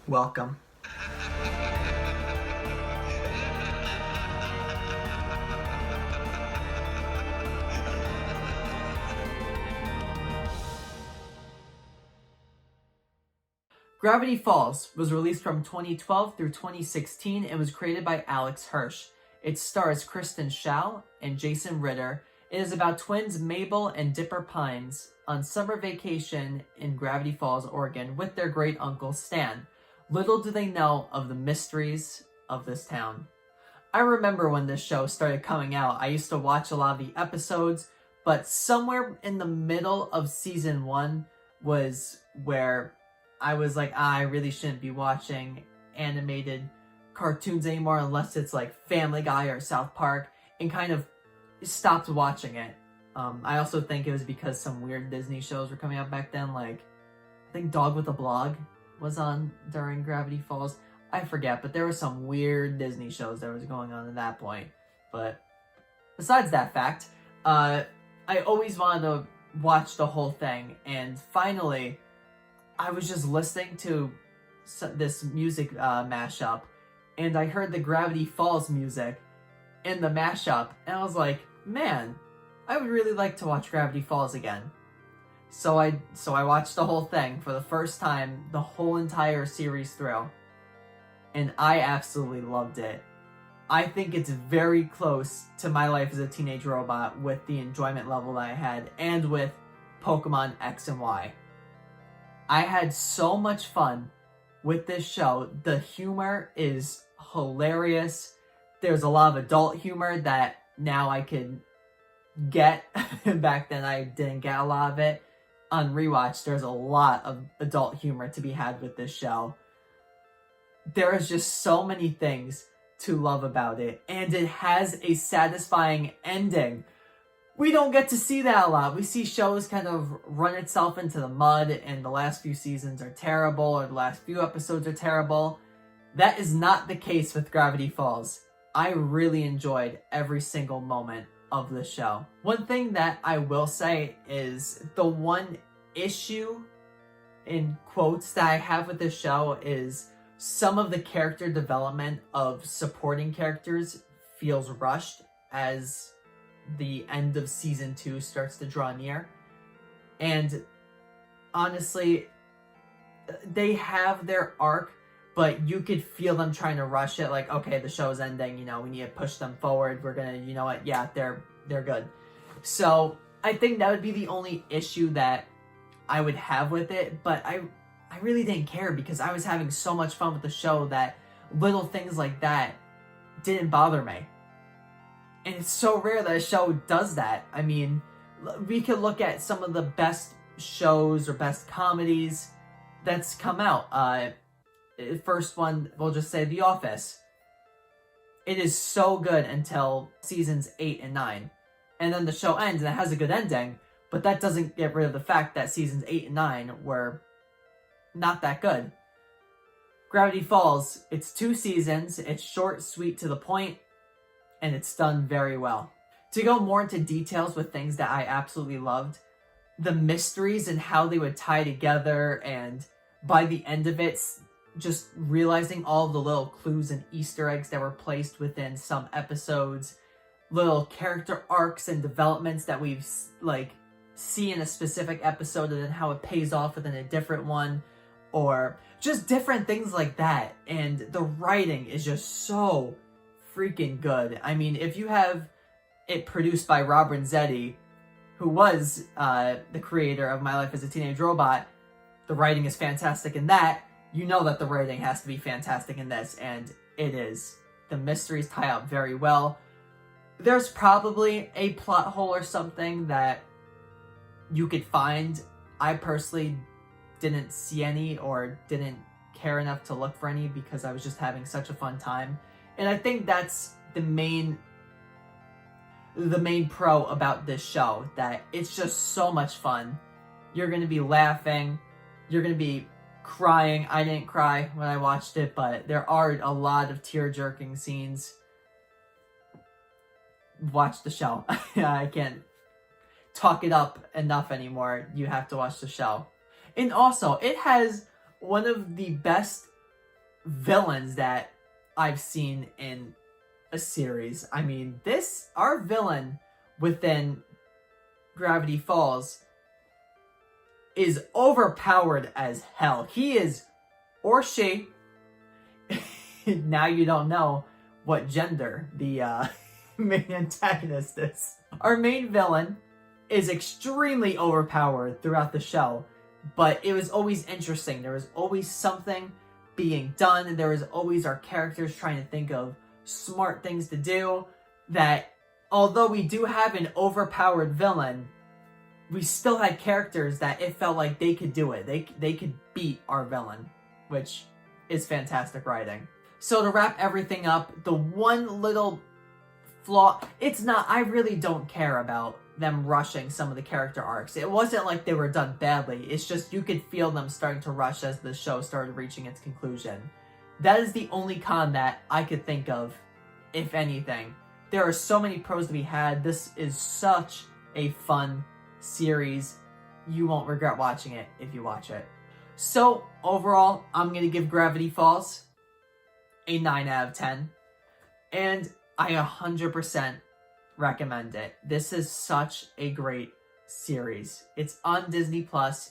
Welcome. Gravity Falls was released from 2012 through 2016 and was created by Alex Hirsch. It stars Kristen Schaal and Jason Ritter. It is about twins Mabel and Dipper Pines on summer vacation in Gravity Falls, Oregon with their great uncle Stan. Little do they know of the mysteries of this town. I remember when this show started coming out, I used to watch a lot of the episodes, but somewhere in the middle of season 1 was where I was like, I really shouldn't be watching animated cartoons anymore unless it's like Family Guy or South Park, and kind of stopped watching it. I also think it was because some weird Disney shows were coming out back then, like I think Dog with a Blog was on during Gravity Falls. I forget, but there were some weird Disney shows that was going on at that point. But besides that fact, I always wanted to watch the whole thing, and finally I was just listening to this music mashup, and I heard the Gravity Falls music in the mashup, and I was like, man, I would really like to watch Gravity Falls again. So I watched the whole thing for the first time, the whole entire series through, and I absolutely loved it. I think it's very close to My Life as a Teenage Robot with the enjoyment level that I had, and with Pokemon X and Y. I had so much fun with this show. The humor is hilarious. There's a lot of adult humor that now I can get. Back then I didn't get a lot of it. On rewatch, there's a lot of adult humor to be had with this show. There is just so many things to love about it, and it has a satisfying ending. We don't get to see that a lot. We see shows kind of run itself into the mud, and the last few seasons are terrible, or the last few episodes are terrible. That is not the case with Gravity Falls. I really enjoyed every single moment of the show. One thing that I will say is the one issue, in quotes, that I have with this show is some of the character development of supporting characters feels rushed as the end of season 2 starts to draw near. And honestly, they have their arc, but you could feel them trying to rush it. Like, okay, the show's ending, we need to push them forward. We're gonna, you know what, yeah, they're good. So I think that would be the only issue that I would have with it, but I really didn't care because I was having so much fun with the show that little things like that didn't bother me. And it's so rare that a show does that. I mean, we could look at some of the best shows or best comedies that's come out. First one, we'll just say The Office. It is so good until seasons 8 and 9. And then the show ends and it has a good ending, but that doesn't get rid of the fact that seasons 8 and 9 were not that good. Gravity Falls, it's 2 seasons, it's short, sweet, to the point, and it's done very well. To go more into details with things that I absolutely loved, the mysteries and how they would tie together, and by the end of it, just realizing all the little clues and Easter eggs that were placed within some episodes, little character arcs and developments that we've see in a specific episode and then how it pays off within a different one, or just different things like that. And the writing is just so freaking good. I mean, if you have it produced by Rob Renzetti, who was the creator of My Life as a Teenage Robot, the writing is fantastic in that. You know that the writing has to be fantastic in this, and it is. The mysteries tie up very well. There's probably a plot hole or something that you could find. I personally didn't see any or didn't care enough to look for any because I was just having such a fun time. And I think that's the main pro about this show, that it's just so much fun. You're going to be laughing. You're going to be crying. I didn't cry when I watched it, but there are a lot of tear-jerking scenes. Watch the show. I can't talk it up enough anymore. You have to watch the show. And also, it has one of the best villains that I've seen in a series. I mean, our villain within Gravity Falls is overpowered as hell. He is, or she, now you don't know what gender the main antagonist is. Our main villain is extremely overpowered throughout the show, but it was always interesting. There was always something being done, and there was always our characters trying to think of smart things to do, that although we do have an overpowered villain, we still had characters that it felt like they could do it. They could beat our villain, which is fantastic writing. So to wrap everything up, the one little flaw, I really don't care about them rushing some of the character arcs. It wasn't like they were done badly. It's just you could feel them starting to rush as the show started reaching its conclusion. That is the only con that I could think of, if anything. There are so many pros to be had. This is such a fun series. You won't regret watching it if you watch it. So overall, I'm going to give Gravity Falls a 9 out of 10. And I 100% recommend it. This is such a great series. It's on Disney Plus.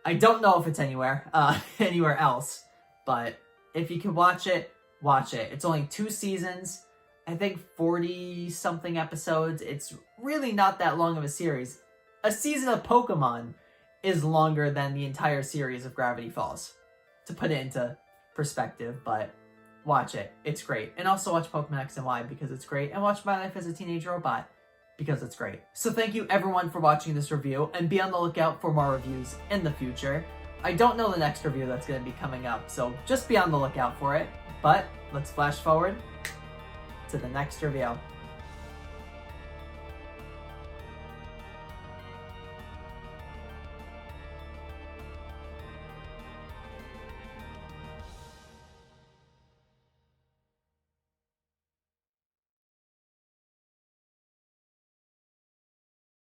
I don't know if it's anywhere else, but if you can watch it, watch it. It's only 2 seasons. I think 40 something episodes. It's really not that long of a series. A season of Pokemon is longer than the entire series of Gravity Falls, to put it into perspective, but watch it. It's great. And also watch Pokemon X and Y because it's great. And watch My Life as a Teenage Robot because it's great. So thank you everyone for watching this review, and be on the lookout for more reviews in the future. I don't know the next review that's going to be coming up, so just be on the lookout for it. But let's flash forward to the next review.